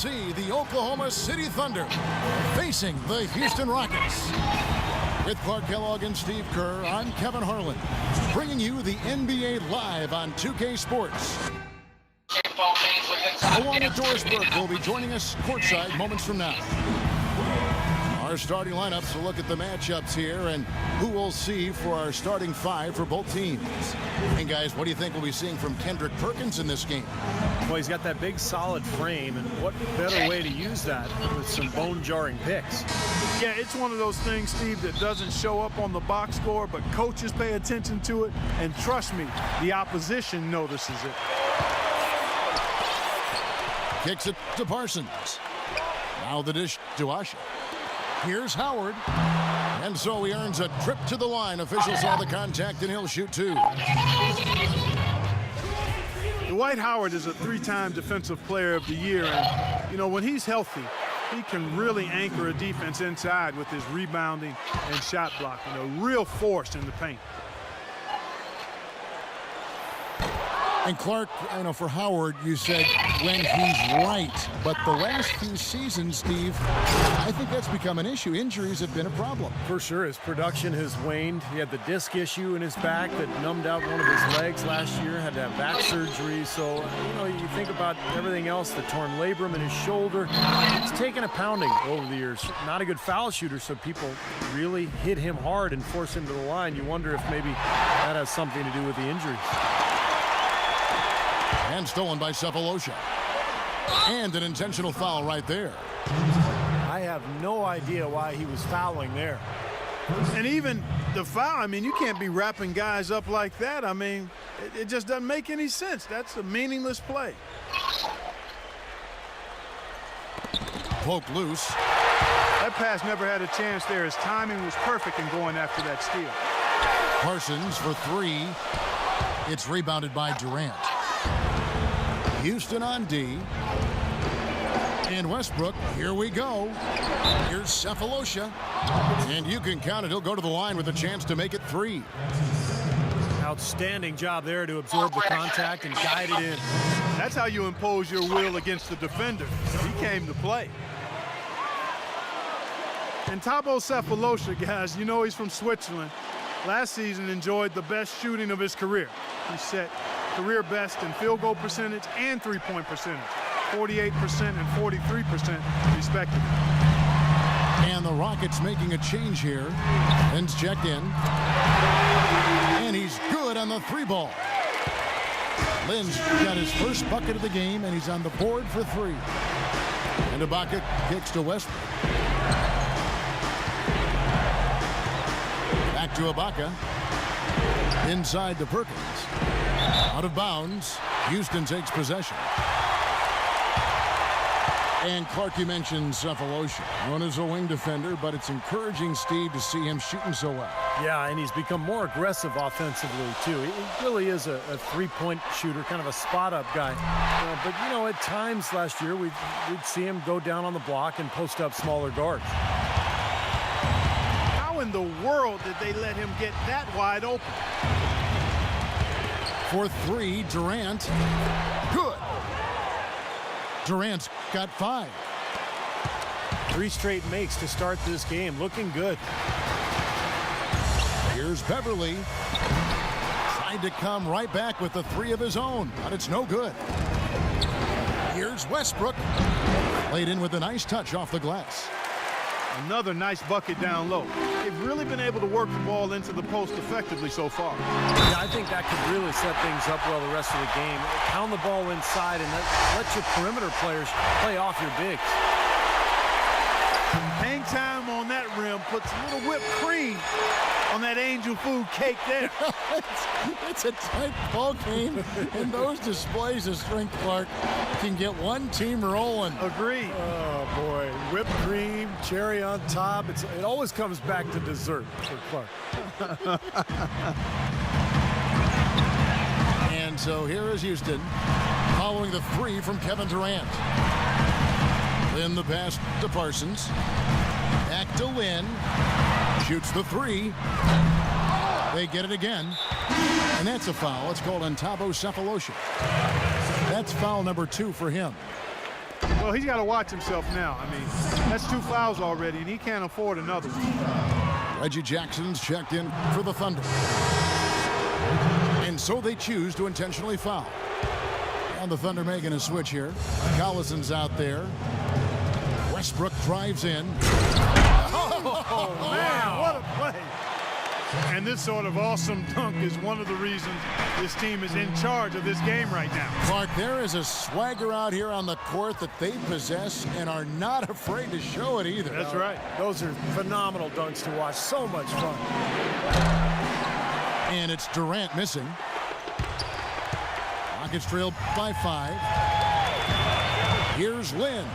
OKC, the Oklahoma City Thunder, facing the Houston Rockets. With Clark Kellogg and Steve Kerr, I'm Kevin Harlan, bringing you the NBA live on 2K Sports. Alana Dorsberg will be joining us courtside moments from now. Our starting lineups will look at the matchups here and who we'll see for our starting five for both teams. And guys, what do you think we'll be seeing from Kendrick Perkins in this game? Well, he's got that big solid frame, and what better way to use that with some bone-jarring picks. Yeah, it's one of those things, Steve, that doesn't show up on the box score, but coaches pay attention to it, and trust me, the opposition notices it. Kicks it to Parsons. Now the dish to Asha. Here's Howard. And so he earns a trip to the line. Officials saw the contact, and he'll shoot two. Dwight Howard is a three-time Defensive Player of the Year, and, you know, when he's healthy, he can really anchor a defense inside with his rebounding and shot blocking. A real force in the paint. And Clark, I know for Howard, you said when he's right. But the last few seasons, Steve, I think that's become an issue. Injuries have been a problem. For sure, his production has waned. He had the disc issue in his back that numbed out one of his legs last year, had to have back surgery. So, you know, you think about everything else, the torn labrum in his shoulder. He's taken a pounding over the years. Not a good foul shooter, so people really hit him hard and force him to the line. You wonder if maybe that has something to do with the injuries. And stolen by Cephalosha. And an intentional foul right there. I have no idea why he was fouling there. And even the foul, I mean, you can't be wrapping guys up like that. I mean, it just doesn't make any sense. That's a meaningless play. Poke loose. That pass never had a chance there. His timing was perfect in going after that steal. Parsons for three. It's rebounded by Durant. Houston on D. And Westbrook, here we go. Here's Cephalosha. And you can count it. He'll go to the line with a chance to make it three. Outstanding job there to absorb the contact and guide it in. That's how you impose your will against the defender. He came to play. And Thabo Cephalosha, guys, you know he's from Switzerland. Last season enjoyed the best shooting of his career. He set career best in field goal percentage and three-point percentage, 48% and 43% respectively. And the Rockets making a change here. Ben's checked in. And he's good on the three ball. Lynn's got his first bucket of the game, and he's on the board for three. And Ibaka kicks to Westbrook. Back to Ibaka. Inside to Perkins. Out of bounds. Houston takes possession. And Clark, you mentioned Cephalosha, known as a wing defender, but it's encouraging, Steve, to see him shooting so well. Yeah, and he's become more aggressive offensively, too. He really is a three-point shooter, kind of a spot-up guy. But, you know, at times last year, we'd see him go down on the block and post up smaller guards. How in the world did they let him get that wide open? For three, Durant. Good. Durant's got five. 3 straight makes to start this game. Looking good. Here's Beverly. Tried to come right back with the three of his own, but it's no good. Here's Westbrook. Laid in with a nice touch off the glass. Another nice bucket down low. They've really been able to work the ball into the post effectively so far. Yeah, I think that could really set things up well the rest of the game. Pound the ball inside and let your perimeter players play off your bigs. Hang time on that rim puts a little whipped cream on that angel food cake there. It's a tight ball game, and those displays of strength, Clark, can get one team rolling. Agreed. Oh, boy. Whipped cream, cherry on top. It always comes back to dessert for Clark. And so here is Houston following the three from Kevin Durant. Lynn the pass to Parsons. Back to Lynn. Shoots the three. They get it again. And that's a foul. It's called on Thabo Cephalosha. That's foul number 2 for him. Well, he's got to watch himself now. I mean, that's 2 fouls already, and he can't afford another one. Reggie Jackson's checked in for the Thunder. And so they choose to intentionally foul. And the Thunder making a switch here. Collison's out there. Westbrook drives in. Oh, man, what a play. And this sort of awesome dunk is one of the reasons this team is in charge of this game right now. Clark, there is a swagger out here on the court that they possess and are not afraid to show it either. That's right. Those are phenomenal dunks to watch. So much fun. And it's Durant missing. Rockets trail by 5. Here's Lynn.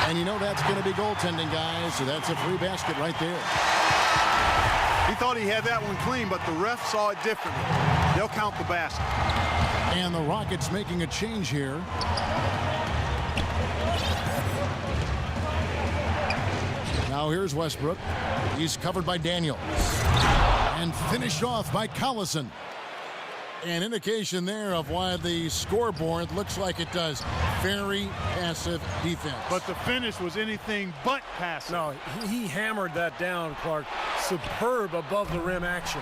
And you know that's going to be goaltending, guys, so that's a free basket right there. He thought he had that one clean, but the ref saw it differently. They'll count the basket. And the Rockets making a change here. Now here's Westbrook. He's covered by Daniels. And finished off by Collison. An indication there of why the scoreboard looks like it does. Very passive defense. But the finish was anything but passive. No, he hammered that down, Clark. Superb above the rim action.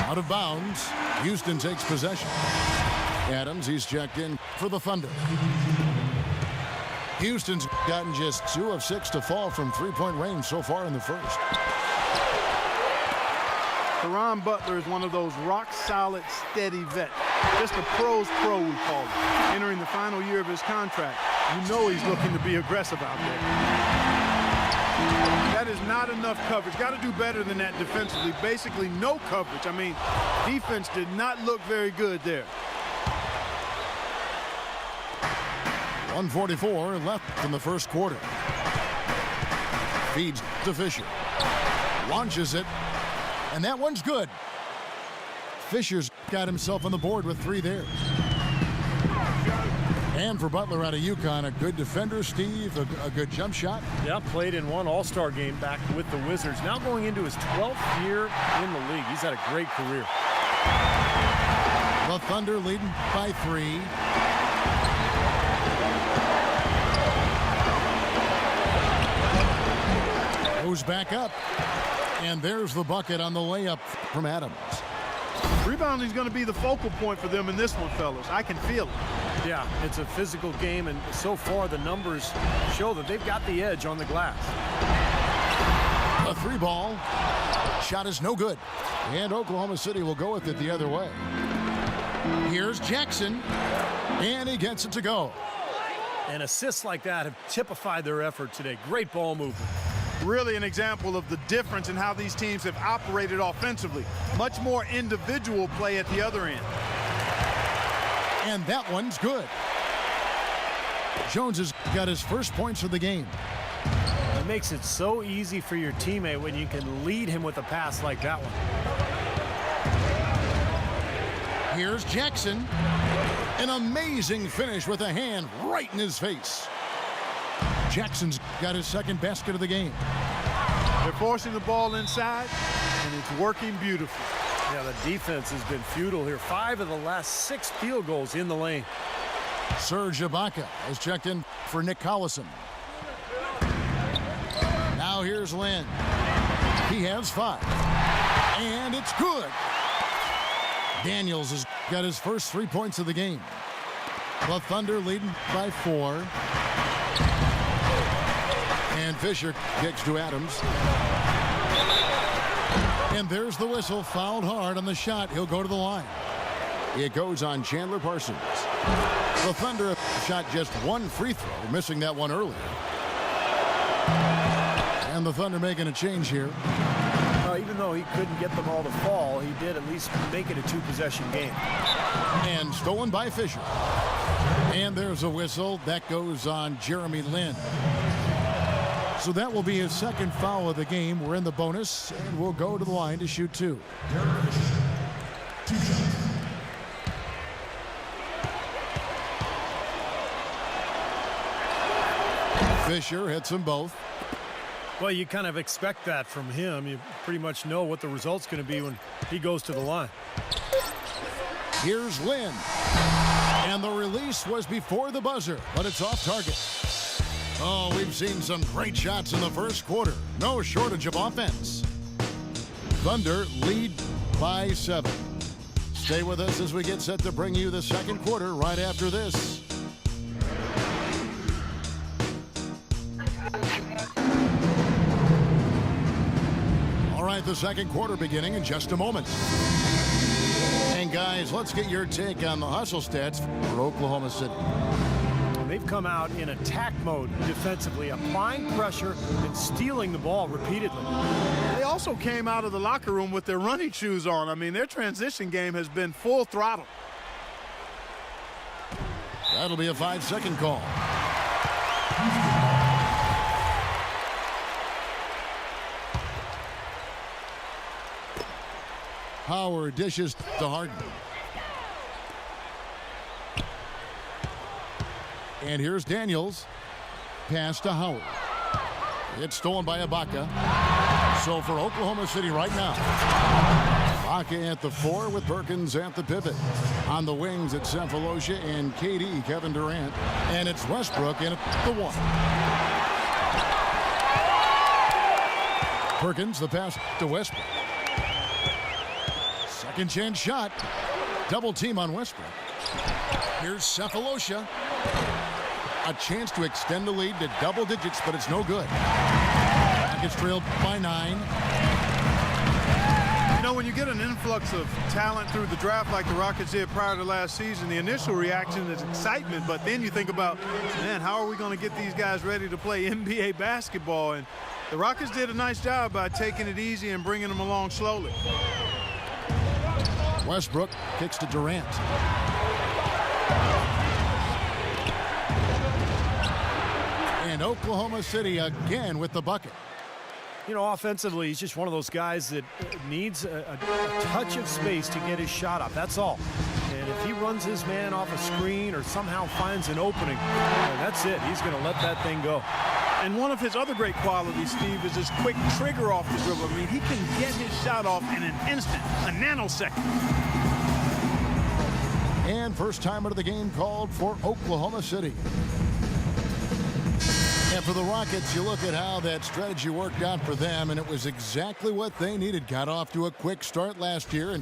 Out of bounds. Houston takes possession. Adams, he's checked in for the Thunder. Houston's gotten just 2 of 6 to fall from three-point range so far in the first. Caron Butler is one of those rock-solid, steady vets. Just a pro's pro, we call him. Entering the final year of his contract. You know he's looking to be aggressive out there. That is not enough coverage. Got to do better than that defensively. Basically no coverage. I mean, defense did not look very good there. 1:44 left in the first quarter. Feeds to Fisher. Launches it. And that one's good. Fisher's got himself on the board with 3 there. And for Butler out of UConn, a good defender, Steve, a good jump shot. Yeah, played in one All-Star game back with the Wizards. Now going into his 12th year in the league. He's had a great career. The Thunder leading by 3. Goes back up. And there's the bucket on the layup from Adams. Rebounding is going to be the focal point for them in this one, fellas. I can feel it. Yeah, it's a physical game, and so far the numbers show that they've got the edge on the glass. A 3-ball. Shot is no good. And Oklahoma City will go with it the other way. Here's Jackson. And he gets it to go. And assists like that have typified their effort today. Great ball movement. Really an example of the difference in how these teams have operated offensively. Much more individual play at the other end. And that one's good. Jones has got his first points of the game. It makes it so easy for your teammate when you can lead him with a pass like that one. Here's Jackson. An amazing finish with a hand right in his face. Jackson's got his second basket of the game. They're forcing the ball inside, and it's working beautifully. Yeah, the defense has been futile here. 5 of the last 6 field goals in the lane. Serge Ibaka has checked in for Nick Collison. Now here's Lynn. He has 5. And it's good. Daniels has got his first 3 points of the game. The Thunder leading by 4. And Fisher kicks to Adams. And there's the whistle. Fouled hard on the shot. He'll go to the line. It goes on Chandler Parsons. The Thunder shot just 1 free throw, missing that one earlier. And the Thunder making a change here. Even though he couldn't get them all to fall, he did at least make it a 2-possession game. And stolen by Fisher. And there's a whistle. That goes on Jeremy Lin. So that will be his second foul of the game. We're in the bonus, and we'll go to the line to shoot 2. Fisher hits them both. Well, you kind of expect that from him. You pretty much know what the result's going to be when he goes to the line. Here's Lynn. And the release ace was before the buzzer, but it's off target. Oh, we've seen some great shots in the first quarter. No shortage of offense. Thunder lead by 7. Stay with us as we get set to bring you the second quarter right after this. All right, the second quarter beginning in just a moment. And guys, let's get your take on the hustle stats for Oklahoma City. They've come out in attack mode defensively, applying pressure and stealing the ball repeatedly. They also came out of the locker room with their running shoes on. I mean, their transition game has been full throttle. That'll be a 5-second call. Howard dishes to Harden. And here's Daniels. Pass to Howard. It's stolen by Ibaka. So for Oklahoma City right now, Ibaka at the 4 with Perkins at the pivot. On the wings, it's Cephalosha and KD, Kevin Durant. And it's Westbrook in at the 1. Perkins, the pass to Westbrook. Second chance shot. Double team on Westbrook. Here's Cephalosha. A chance to extend the lead to double digits, but it's no good. Rockets trailed by 9. You know, when you get an influx of talent through the draft like the Rockets did prior to last season, the initial reaction is excitement, but then you think about, man, how are we going to get these guys ready to play NBA basketball? And the Rockets did a nice job by taking it easy and bringing them along slowly. Westbrook kicks to Durant. And Oklahoma City again with the bucket. You know, offensively, he's just one of those guys that needs a touch of space to get his shot up. That's all. And if he runs his man off a screen or somehow finds an opening, that's it. He's going to let that thing go. And one of his other great qualities, Steve, is his quick trigger off the dribble. I mean, he can get his shot off in an instant, a nanosecond. And first time out of the game called for Oklahoma City. And for the Rockets, you look at how that strategy worked out for them, and it was exactly what they needed. Got off to a quick start last year. And,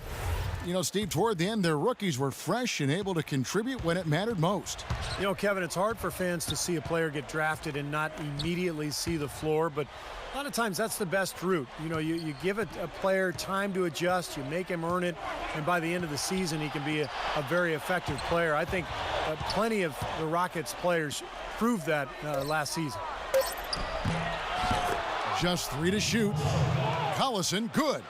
you know, Steve, toward the end, their rookies were fresh and able to contribute when it mattered most. You know, Kevin, it's hard for fans to see a player get drafted and not immediately see the floor, but a lot of times that's the best route. You know, you give a player time to adjust, you make him earn it, and by the end of the season, he can be a very effective player. I think plenty of the Rockets players proved that last season. Just 3 to shoot. Collison, good.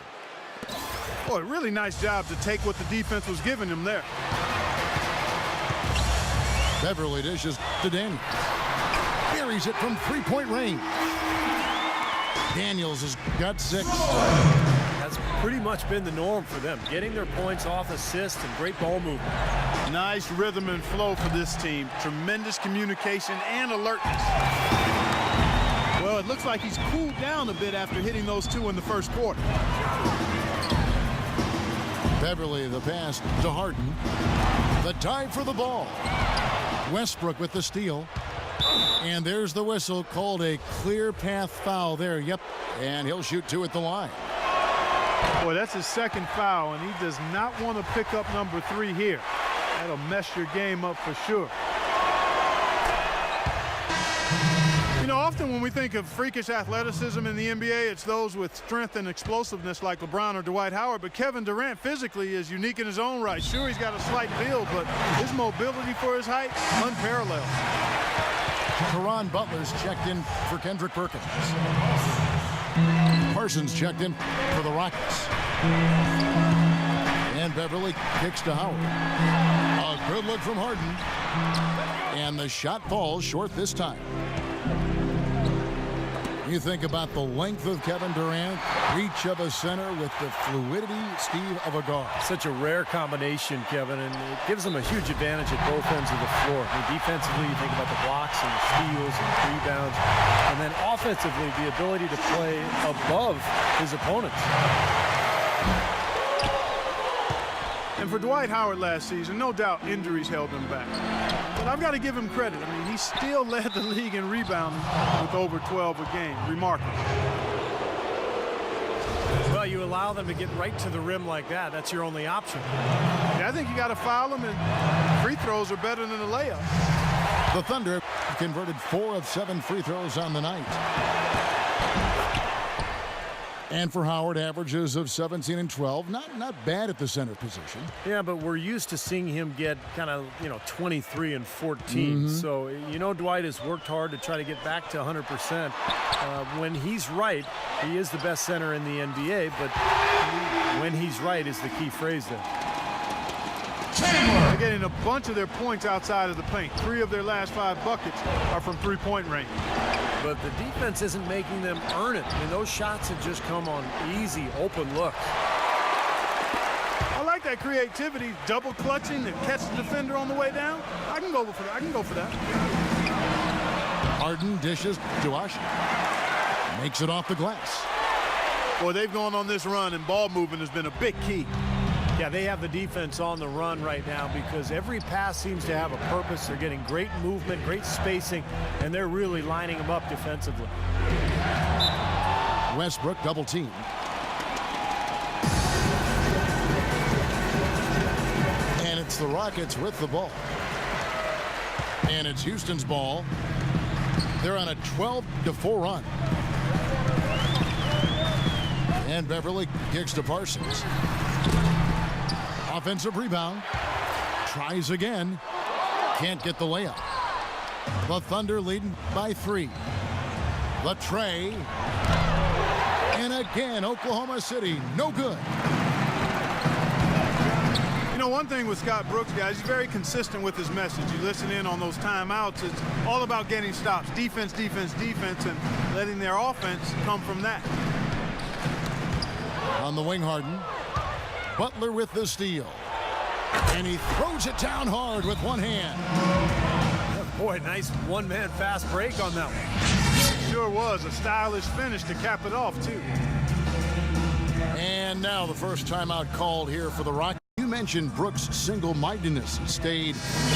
Boy, really nice job to take what the defense was giving him there. Beverly dishes to Daniels. Buries it from 3-point range. Daniels has got 6. That's pretty much been the norm for them, getting their points off assists and great ball movement. Nice rhythm and flow for this team. Tremendous communication and alertness. Well, it looks like he's cooled down a bit after hitting those 2 in the first quarter. Beverly, the pass to Harden. The dive for the ball. Westbrook with the steal. And there's the whistle, called a clear path foul there. Yep, and he'll shoot 2 at the line. Boy, that's his second foul, and he does not want to pick up number 3 here. That'll mess your game up for sure. You know, often when we think of freakish athleticism in the NBA, it's those with strength and explosiveness like LeBron or Dwight Howard, but Kevin Durant physically is unique in his own right. Sure, he's got a slight build, but his mobility for his height, unparalleled. Caron Butler's checked in for Kendrick Perkins. Parsons checked in for the Rockets. And Beverly kicks to Howard. A good look from Harden. And the shot falls short this time. You think about the length of Kevin Durant, reach of a center with the fluidity, Steve, of a guard. Such a rare combination, Kevin, and it gives them a huge advantage at both ends of the floor. I mean, defensively, you think about the blocks and the steals and the rebounds, and then offensively, the ability to play above his opponents. And And for Dwight Howard last season, no doubt injuries held him back. But I've got to give him credit. I mean, he still led the league in rebounding with over 12 a game. Remarkable. Well, you allow them to get right to the rim like that. That's your only option. Yeah, I think you got to foul them, and free throws are better than a layup. The Thunder converted 4 of 7 free throws on the night. And for Howard, averages of 17 and 12. Not bad at the center position. Yeah, but we're used to seeing him get kind of, 23 and 14. So, Dwight has worked hard to try to get back to 100%. When he's right, he is the best center in the NBA, but when he's right is the key phrase there. They're getting a bunch of their points outside of the paint. 3 of their last 5 buckets are from three-point range. But the defense isn't making them earn it. I mean, those shots have just come on easy, open look. I like that creativity, double clutching and catch the defender on the way down. I can go for that. Harden dishes to Usher. Makes it off the glass. Boy, they've gone on this run, and ball movement has been a big key. Yeah, they have the defense on the run right now because every pass seems to have a purpose. They're getting great movement, great spacing, and they're really lining them up defensively. Westbrook double team. And it's the Rockets with the ball. And it's Houston's ball. They're on a 12-4 run. And Beverly kicks to Parsons. Offensive rebound. Tries again. Can't get the layup. The Thunder leading by 3. The tray. And again, Oklahoma City, no good. One thing with Scott Brooks, guys, he's very consistent with his message. You listen in on those timeouts, it's all about getting stops. Defense, defense, defense, and letting their offense come from that. On the wing, Harden. Butler with the steal. And he throws it down hard with one hand. Boy, nice one-man fast break on that one. Sure was. A stylish finish to cap it off, too. And now the first timeout called here for the Rockets. You mentioned Brooks' single-mindedness. He stayed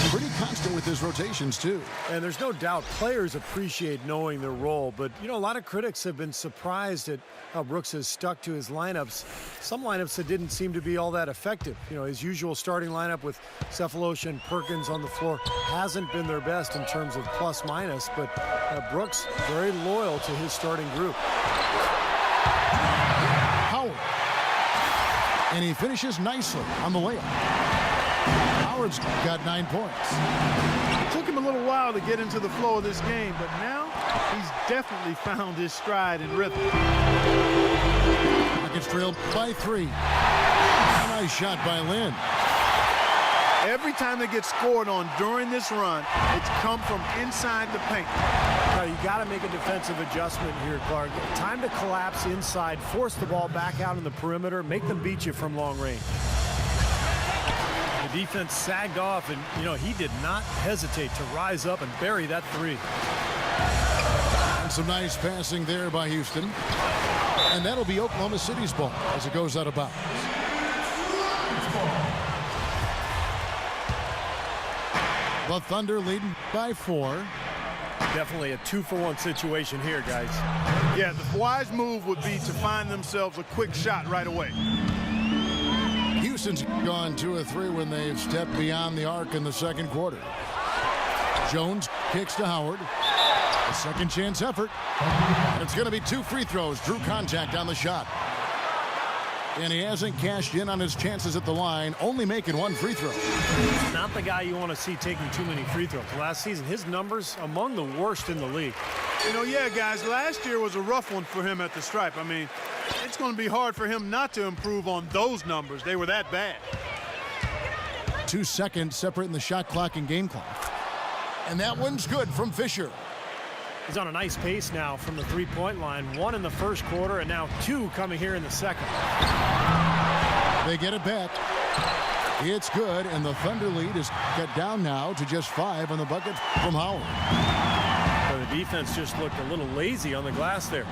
pretty constant with his rotations, too. And there's no doubt players appreciate knowing their role. But, a lot of critics have been surprised at how Brooks has stuck to his lineups. Some lineups that didn't seem to be all that effective. His usual starting lineup with Cephalosha and Perkins on the floor hasn't been their best in terms of plus-minus. But Brooks very loyal to his starting group. Howard. And he finishes nicely on the layup. Howard's got 9 points. It took him a little while to get into the flow of this game, but now he's definitely found his stride and rhythm. Rockets trailed by 3. Nice shot by Lynn. Every time they get scored on during this run, it's come from inside the paint. Now, you got to make a defensive adjustment here, Clark. Time to collapse inside, force the ball back out in the perimeter, make them beat you from long range. The defense sagged off, and, he did not hesitate to rise up and bury that 3. And some nice passing there by Houston. And that'll be Oklahoma City's ball as it goes out of bounds. The Thunder leading by 4. Definitely a 2-for-1 situation here, guys. Yeah, the wise move would be to find themselves a quick shot right away. Houston's gone 2 of 3 when they've stepped beyond the arc in the second quarter. Jones kicks to Howard. A second chance effort. It's going to be 2 free throws. Drew contact on the shot. And he hasn't cashed in on his chances at the line, only making 1 free throw. He's not the guy you want to see taking too many free throws. Last season, his numbers among the worst in the league. Yeah, guys, last year was a rough one for him at the stripe. I mean, it's going to be hard for him not to improve on those numbers. They were that bad. 2 seconds separating the shot clock and game clock. And that one's good from Fisher. He's on a nice pace now from the three-point line. 1 in the first quarter and now 2 coming here in the second. They get it back. It's good, and the Thunder lead is cut down now to just 5 on the bucket from Howard. But the defense just looked a little lazy on the glass there.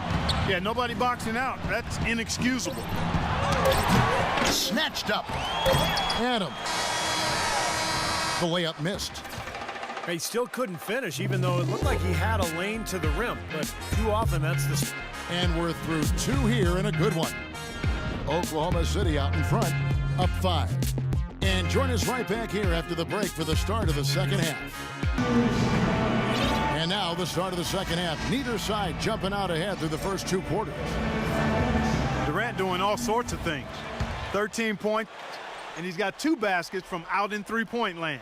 Yeah, nobody boxing out. That's inexcusable. Snatched up. Adams. The layup missed. He still couldn't finish, even though it looked like he had a lane to the rim. But too often, that's the... And we're through 2 here and a good one. Oklahoma City out in front, up 5. And join us right back here after the break for the start of the second half. And now the start of the second half. Neither side jumping out ahead through the first 2 quarters. Durant doing all sorts of things. 13 points, and he's got 2 baskets from out in three-point land.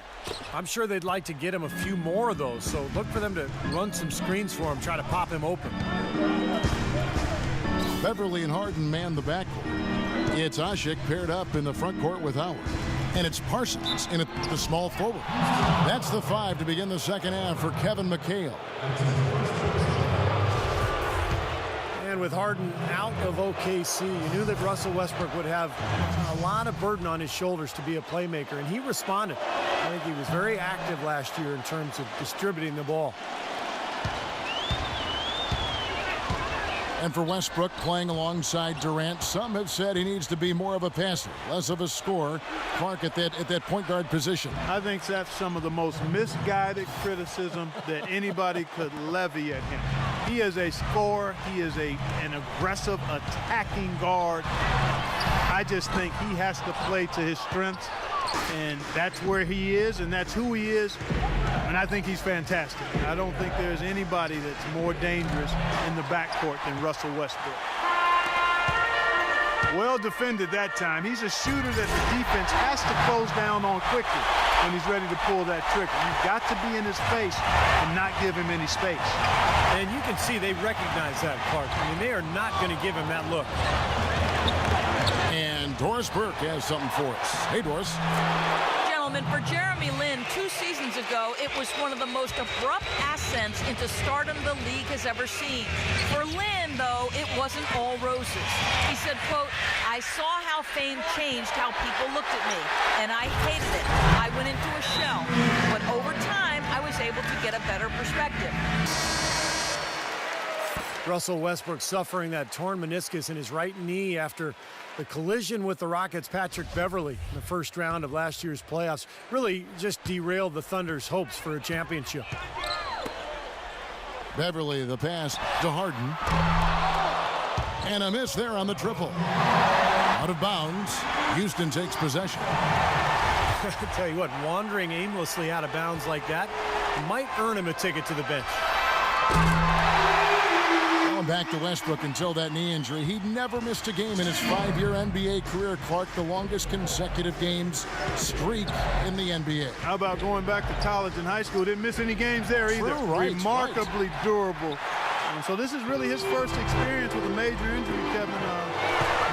I'm sure they'd like to get him a few more of those, so look for them to run some screens for him, try to pop him open. Beverly and Harden man the backcourt. It's Ashik paired up in the front court with Howard. And it's Parsons in the small forward. That's the 5 to begin the second half for Kevin McHale. And with Harden out of OKC, you knew that Russell Westbrook would have a lot of burden on his shoulders to be a playmaker, and he responded. I think he was very active last year in terms of distributing the ball. And for Westbrook playing alongside Durant, some have said he needs to be more of a passer, less of a scorer. Clark at that point guard position. I think that's some of the most misguided criticism that anybody could levy at him. He is a scorer. He is an aggressive attacking guard. I just think he has to play to his strengths, and that's where he is, and that's who he is. And I think he's fantastic. I don't think there's anybody that's more dangerous in the backcourt than Russell Westbrook. Well defended that time. He's a shooter that the defense has to close down on quickly when he's ready to pull that trigger. You've got to be in his face and not give him any space. And you can see they recognize that, Clark. I mean, they are not going to give him that look. And Doris Burke has something for us. Hey, Doris. For Jeremy Lin, 2 seasons ago, it was one of the most abrupt ascents into stardom the league has ever seen. For Lin, though, it wasn't all roses. He said, quote, "I saw how fame changed how people looked at me, and I hated it. I went into a shell. But over time, I was able to get a better perspective." Russell Westbrook suffering that torn meniscus in his right knee after the collision with the Rockets' Patrick Beverly in the first round of last year's playoffs really just derailed the Thunder's hopes for a championship. Beverly, the pass to Harden. And a miss there on the triple. Out of bounds. Houston takes possession. I tell you what, wandering aimlessly out of bounds like that might earn him a ticket to the bench. Back to Westbrook until that knee injury. He'd never missed a game in his 5-year NBA career. Clark, the longest consecutive games streak in the NBA. How about going back to college and high school? Didn't miss any games there either. Right, Remarkably durable. And so this is really his first experience with a major injury, Kevin.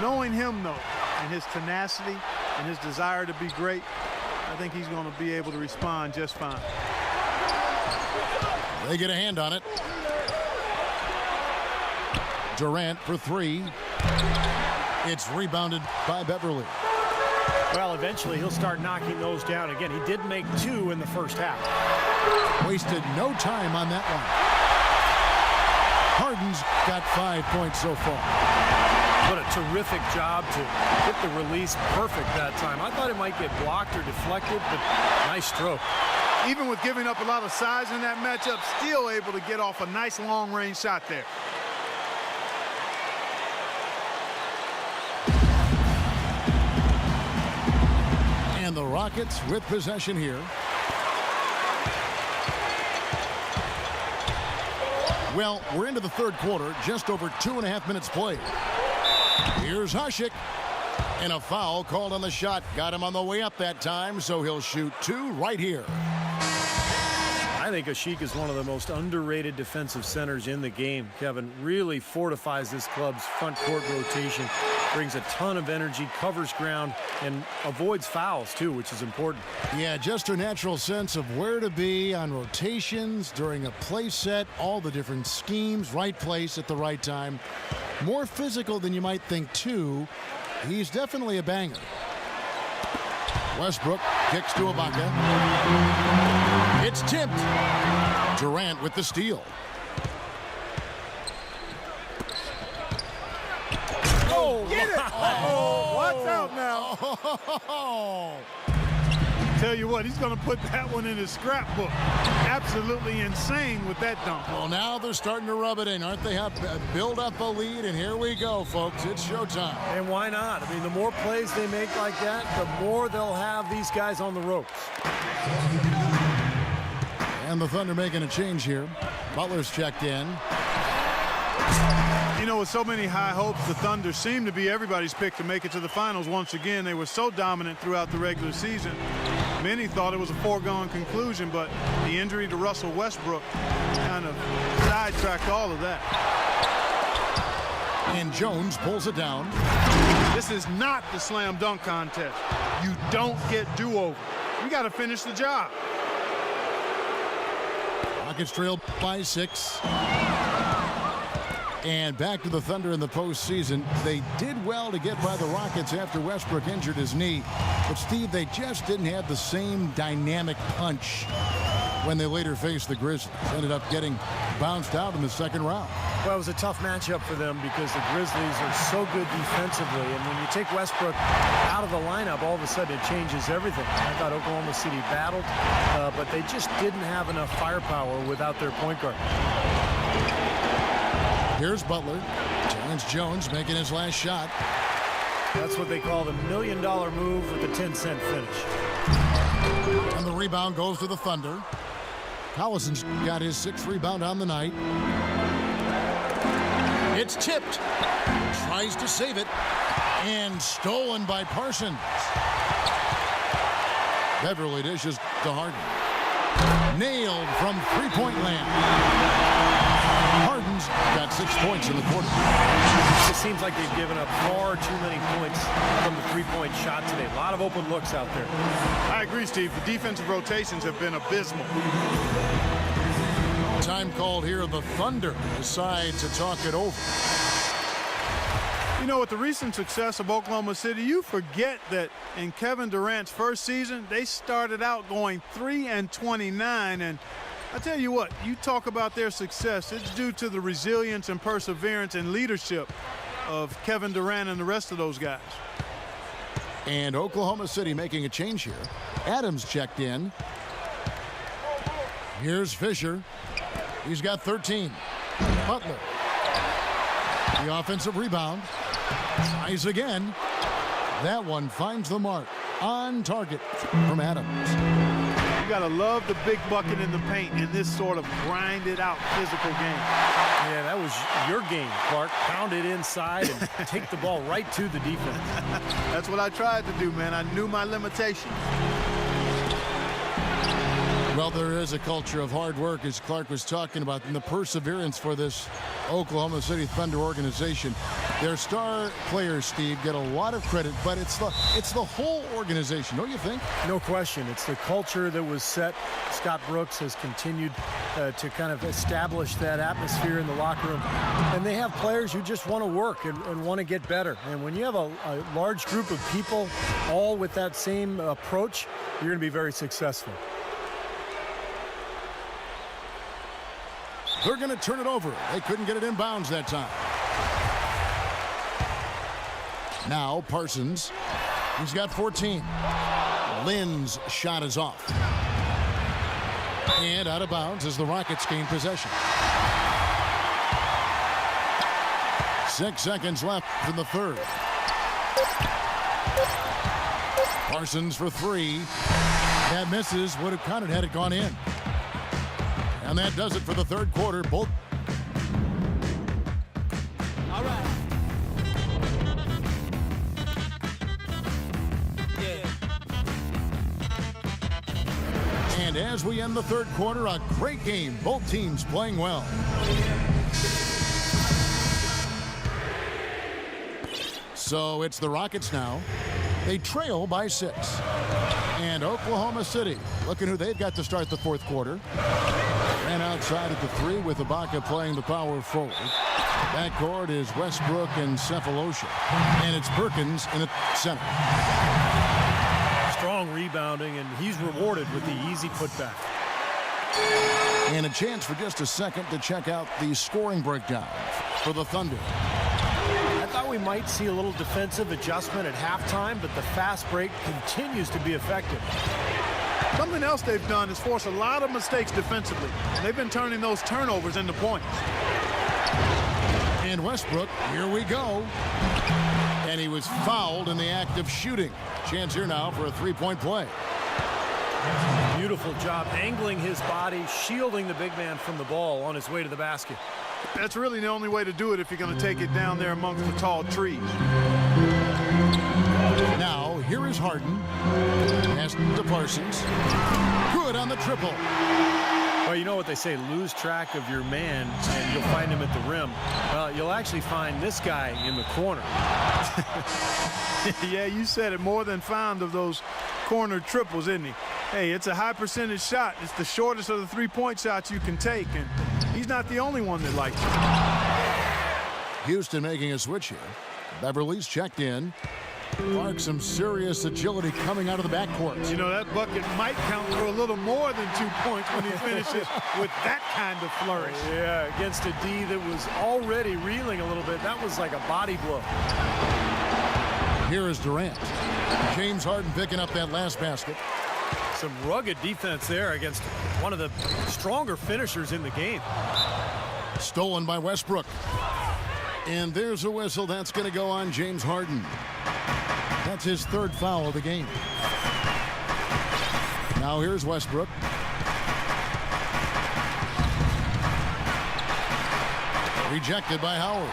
Knowing him, though, and his tenacity and his desire to be great, I think he's going to be able to respond just fine. They get a hand on it. Durant for 3. It's rebounded by Beverly. Well, eventually he'll start knocking those down again. He did make 2 in the first half. Wasted no time on that one. Harden's got 5 points so far. What a terrific job to hit the release perfect that time. I thought it might get blocked or deflected, but nice stroke. Even with giving up a lot of size in that matchup, still able to get off a nice long-range shot there. And the Rockets with possession here. Well, we're into the third quarter, just over 2.5 minutes played. Here's Hushik. And a foul called on the shot. Got him on the way up that time, so he'll shoot 2 right here. I think Ashik is one of the most underrated defensive centers in the game. Kevin really fortifies this club's front court rotation, brings a ton of energy, covers ground, and avoids fouls too, which is important. Yeah, just her natural sense of where to be on rotations during a play set, all the different schemes, right place at the right time. More physical than you might think too. He's definitely a banger. Westbrook kicks to Ibaka. It's tipped. Durant with the steal. Oh, Oh, get it! Oh, watch out now. Oh. Tell you what, he's going to put that one in his scrapbook. Absolutely insane with that dunk. Well, now they're starting to rub it in, aren't they? Have build up a lead, and here we go, folks. It's showtime. And why not? I mean, the more plays they make like that, the more they'll have these guys on the ropes. And the Thunder making a change here. Butler's checked in. You know, with so many high hopes, the Thunder seem to be everybody's pick to make it to the finals once again. They were so dominant throughout the regular season. Many thought it was a foregone conclusion, but the injury to Russell Westbrook kind of sidetracked all of that. And Jones pulls it down. This is not the slam dunk contest. You don't get do-over. You got to finish the job. Rockets trailed by 6. And back to the Thunder in the postseason. They did well to get by the Rockets after Westbrook injured his knee. But, Steve, they just didn't have the same dynamic punch when they later faced the Grizzlies. Ended up getting bounced out in the second round. Well, it was a tough matchup for them because the Grizzlies are so good defensively. And when you take Westbrook out of the lineup, all of a sudden it changes everything. I thought Oklahoma City battled, but they just didn't have enough firepower without their point guard. Here's Butler. Challenge Jones making his last shot. That's what they call the $1 million move with the 10-cent finish. And the rebound goes to the Thunder. Collison's got his 6th rebound on the night. It's tipped. Tries to save it. And stolen by Parsons. Beverly dishes to Harden. Nailed from three-point land. Harden's got 6 points in the quarter. It seems like they've given up far too many points from the three-point shot today. A lot of open looks out there. I agree, Steve. The defensive rotations have been abysmal. Time called here. The Thunder decide to talk it over. You know, with the recent success of Oklahoma City, you forget that in Kevin Durant's first season, they started out going 3-29, and I tell you what, you talk about their success, it's due to the resilience and perseverance and leadership of Kevin Durant and the rest of those guys. And Oklahoma City making a change here. Adams checked in. Here's Fisher. He's got 13. Butler. The offensive rebound. Tries again. That one finds the mark. On target from Adams. You got to love the big bucket in the paint in this sort of grinded out physical game. Yeah, that was your game, Clark. Pound it inside and take the ball right to the defense. That's what I tried to do, man. I knew my limitations. Well, there is a culture of hard work, as Clark was talking about, and the perseverance for this Oklahoma City Thunder organization. Their star players, Steve, get a lot of credit, but it's the whole organization, don't you think? No question. It's the culture that was set. Scott Brooks has continued to kind of establish that atmosphere in the locker room. And they have players who just want to work and want to get better. And when you have a large group of people all with that same approach, you're going to be very successful. They're going to turn it over. They couldn't get it in bounds that time. Now Parsons. He's got 14. Lynn's shot is off. And out of bounds as the Rockets gain possession. 6 seconds left in the third. Parsons for 3. That misses. Would have counted had it gone in. And that does it for the third quarter. Both. All right. Yeah. And as we end the third quarter, a great game. Both teams playing well. So it's the Rockets now. They trail by 6. And Oklahoma City, looking who they've got to start the fourth quarter. And outside at the 3 with Ibaka playing the power forward. Backcourt is Westbrook and Cephalosha. And it's Perkins in the center. Strong rebounding, and he's rewarded with the easy putback. And a chance for just a second to check out the scoring breakdown for the Thunder. I thought Now we might see a little defensive adjustment at halftime, but the fast break continues to be effective. Something else they've done is force a lot of mistakes defensively. They've been turning those turnovers into points. And Westbrook, here we go. And he was fouled in the act of shooting. Chance here now for a three-point play. Beautiful job angling his body, shielding the big man from the ball on his way to the basket. That's really the only way to do it if you're going to take it down there amongst the tall trees. Now, here is Harden. Pass to Parsons. Good on the triple. Well, you know what they say, lose track of your man and you'll find him at the rim. Well, you'll actually find this guy in the corner. Yeah, you said it, more than fond of those corner triples, isn't he? Hey, it's a high percentage shot. It's the shortest of the three-point shots you can take, and he's not the only one that likes it. Houston making a switch here. Beverly's checked in. Clark, some serious agility coming out of the backcourt. You know, that bucket might count for a little more than 2 points when he finishes with that kind of flourish. Yeah, against a D that was already reeling a little bit. That was like a body blow. Here is Durant. James Harden picking up that last basket. Some rugged defense there against one of the stronger finishers in the game. Stolen by Westbrook. And there's a whistle. That's going to go on James Harden. That's his third foul of the game. Now here's Westbrook. Rejected by Howard.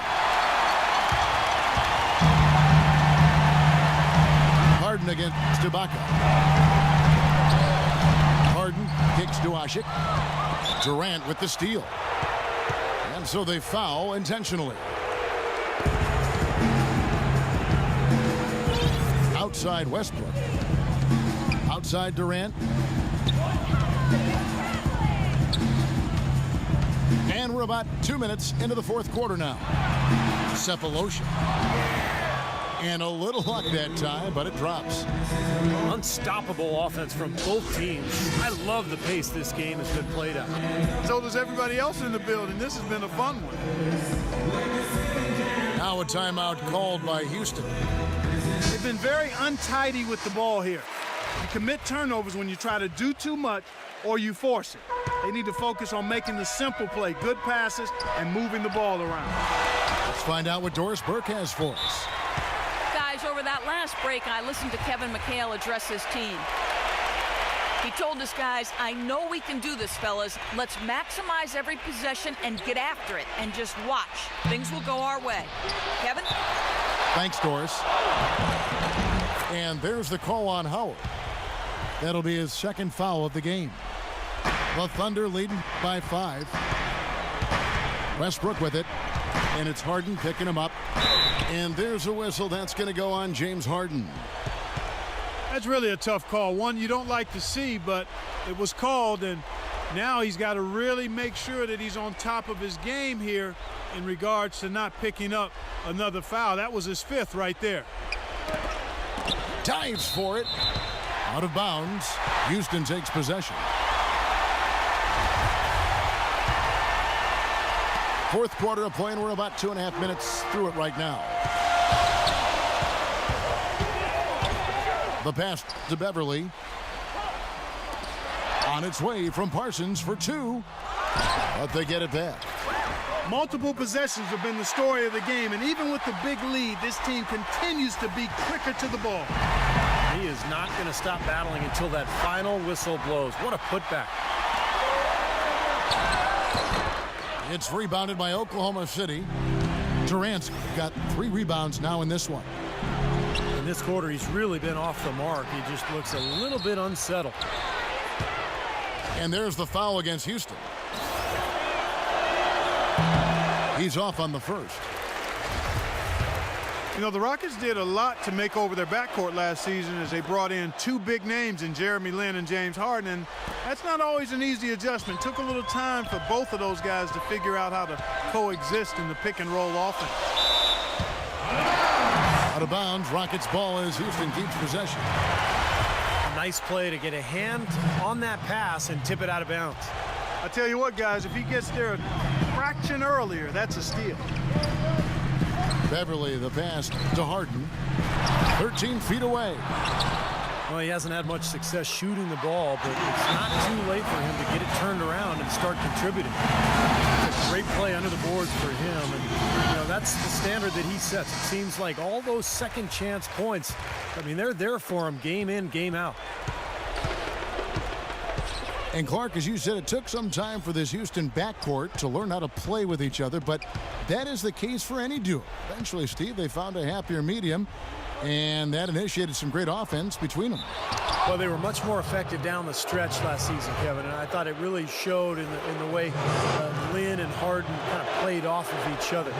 Harden against Ibaka. Harden kicks to Asik. Durant with the steal. And so they foul intentionally. Outside Westbrook. Outside Durant. And we're about 2 minutes into the fourth quarter now. Cephalosha. And a little luck that time, but it drops. Unstoppable offense from both teams. I love the pace this game has been played at. So does everybody else in the building. This has been a fun one. Now a timeout called by Houston. They've been very untidy with the ball here. You commit turnovers when you try to do too much or you force it. They need to focus on making the simple play, good passes, and moving the ball around. Let's find out what Doris Burke has for us. Guys, over that last break, I listened to Kevin McHale address his team. He told his guys, I know we can do this, fellas. Let's maximize every possession and get after it and just watch. Things will go our way. Kevin? Thanks, Doris. And there's the call on Howard. That'll be his second foul of the game. The Thunder leading by 5. Westbrook with it. And it's Harden picking him up. And there's a whistle. That's going to go on James Harden. That's really a tough call. One you don't like to see, but it was called, and now he's got to really make sure that he's on top of his game here in regards to not picking up another foul. That was his 5th right there. Dives for it. Out of bounds. Houston takes possession. Fourth quarter of play, and we're about 2.5 minutes through it right now. The pass to Beverly. On its way from Parsons for 2. But they get it back. Multiple possessions have been the story of the game, and even with the big lead, this team continues to be quicker to the ball. He is not going to stop battling until that final whistle blows. What a putback. It's rebounded by Oklahoma City. Durant's got 3 rebounds now in this one. In this quarter, he's really been off the mark. He just looks a little bit unsettled. And there's the foul against Houston. He's off on the first. You know, the Rockets did a lot to make over their backcourt last season as they brought in 2 big names in Jeremy Lin and James Harden, and that's not always an easy adjustment. Took a little time for both of those guys to figure out how to coexist in the pick-and-roll offense. Out of bounds, Rockets ball as Houston keeps possession. A nice play to get a hand on that pass and tip it out of bounds. I tell you what, guys, if he gets there a fraction earlier, that's a steal. Beverly, the pass to Harden. 13 feet away. Well, he hasn't had much success shooting the ball, but it's not too late for him to get it turned around and start contributing. It's a great play under the boards for him, and that's the standard that he sets. It seems like all those second chance points, I mean, they're there for him game in, game out. And Clark, as you said, it took some time for this Houston backcourt to learn how to play with each other, but that is the case for any duo. Eventually, Steve, they found a happier medium, and that initiated some great offense between them. Well, they were much more effective down the stretch last season, Kevin, and I thought it really showed in the way Lin and Harden kind of played off of each other.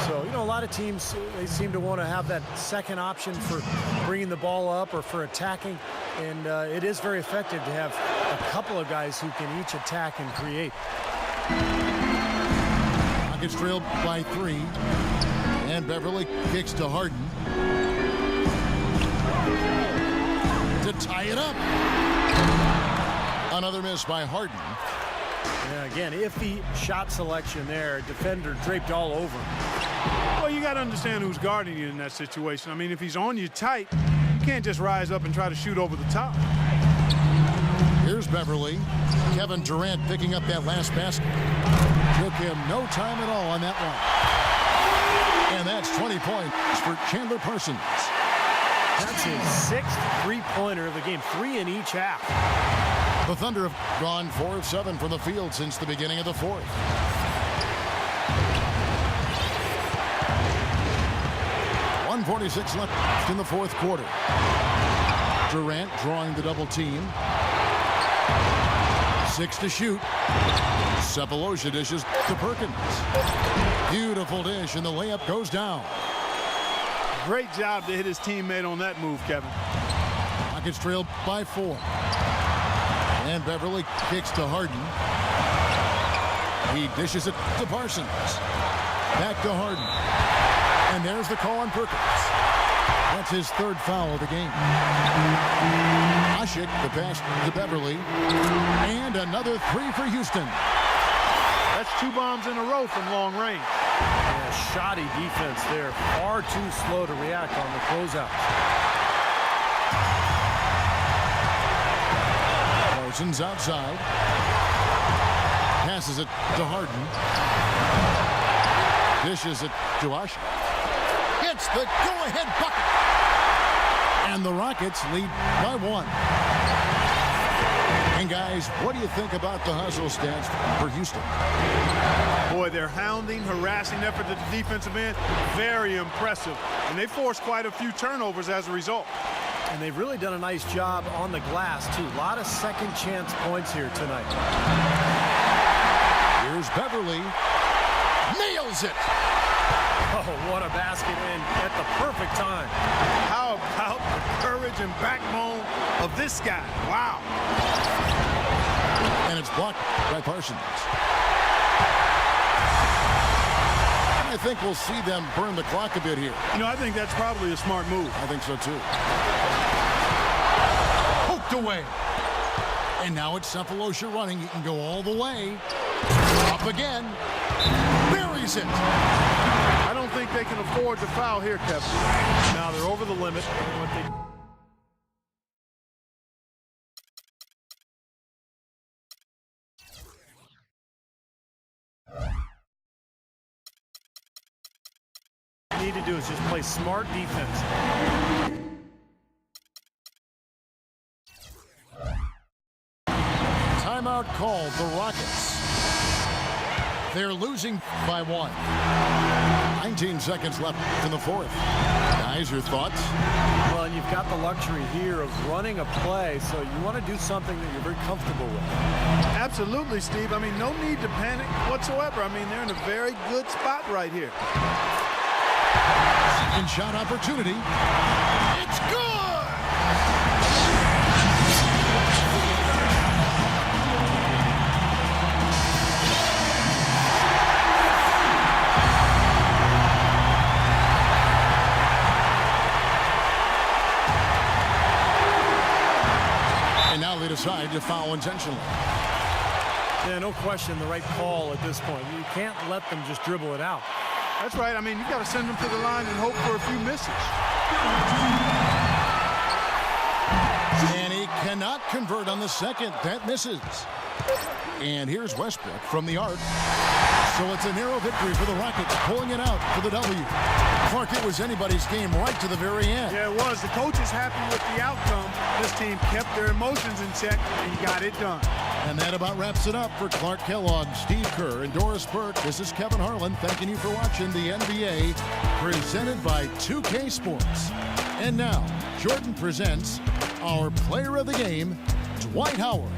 So, a lot of teams, they seem to want to have that second option for bringing the ball up or for attacking, and it is very effective to have a couple of guys who can each attack and create. Rockets trailed by 3, and Beverly kicks to Harden to tie it up. Another miss by Harden. Yeah, again, iffy shot selection there. Defender draped all over him. Well, you got to understand who's guarding you in that situation. I mean, if he's on you tight, you can't just rise up and try to shoot over the top. Here's Beverly. Kevin Durant picking up that last basket. Took him no time at all on that one. And that's 20 points for Chandler Parsons. That's his 6th three-pointer of the game, 3 in each half. The Thunder have gone 4 of 7 from the field since the beginning of the fourth. .146 left in the fourth quarter. Durant drawing the double team. 6 to shoot. Cephalosha dishes to Perkins. Beautiful dish, and the layup goes down. Great job to hit his teammate on that move, Kevin. Rockets trailed by 4. And Beverly kicks to Harden. He dishes it to Parsons. Back to Harden. And there's the call on Perkins. That's his 3rd foul of the game. Ashik, the pass to Beverly. And another 3 for Houston. That's 2 bombs in a row from long range. Yeah, shoddy defense there. Far too slow to react on the closeouts. Parsons outside. Passes it to Harden. Dishes it to Ashik. Hits the go-ahead bucket. And the Rockets lead by 1. And guys, what do you think about the hustle stats for Houston? Boy, their hounding, harassing effort at the defensive end, very impressive. And they forced quite a few turnovers as a result. And they've really done a nice job on the glass, too. A lot of second chance points here tonight. Here's Beverly. Nails it. Oh, what a basket, and at the perfect time. How about the courage and backbone of this guy? Wow. And it's blocked by Parsons. I think we'll see them burn the clock a bit here. I think that's probably a smart move. I think so, too. Poked away. And now it's Cephalosha running. He can go all the way. Up again. Buries it. I don't think they can afford to foul here, Kevin. Now they're over the limit. What they need to do is just play smart defense. Timeout called, the Rockets. They're losing by 1. 19 seconds left in the fourth. Guys, your thoughts? Well, and you've got the luxury here of running a play, so you want to do something that you're very comfortable with. Absolutely, Steve. I mean, no need to panic whatsoever. I mean, they're in a very good spot right here. Second shot opportunity. It's good! They decide to foul intentionally. Yeah, no question, the right call at this point. You can't let them just dribble it out. That's right. I mean, you got to send them to the line and hope for a few misses. And he cannot convert on the second. That misses. And here's Westbrook from the arc. So it's a narrow victory for the Rockets, pulling it out for the W. Clark, it was anybody's game right to the very end. Yeah, it was. The coach is happy with the outcome. This team kept their emotions in check and got it done. And that about wraps it up for Clark Kellogg, Steve Kerr, and Doris Burke. This is Kevin Harlan thanking you for watching the NBA presented by 2K Sports. And now, Jordan presents our player of the game, Dwight Howard.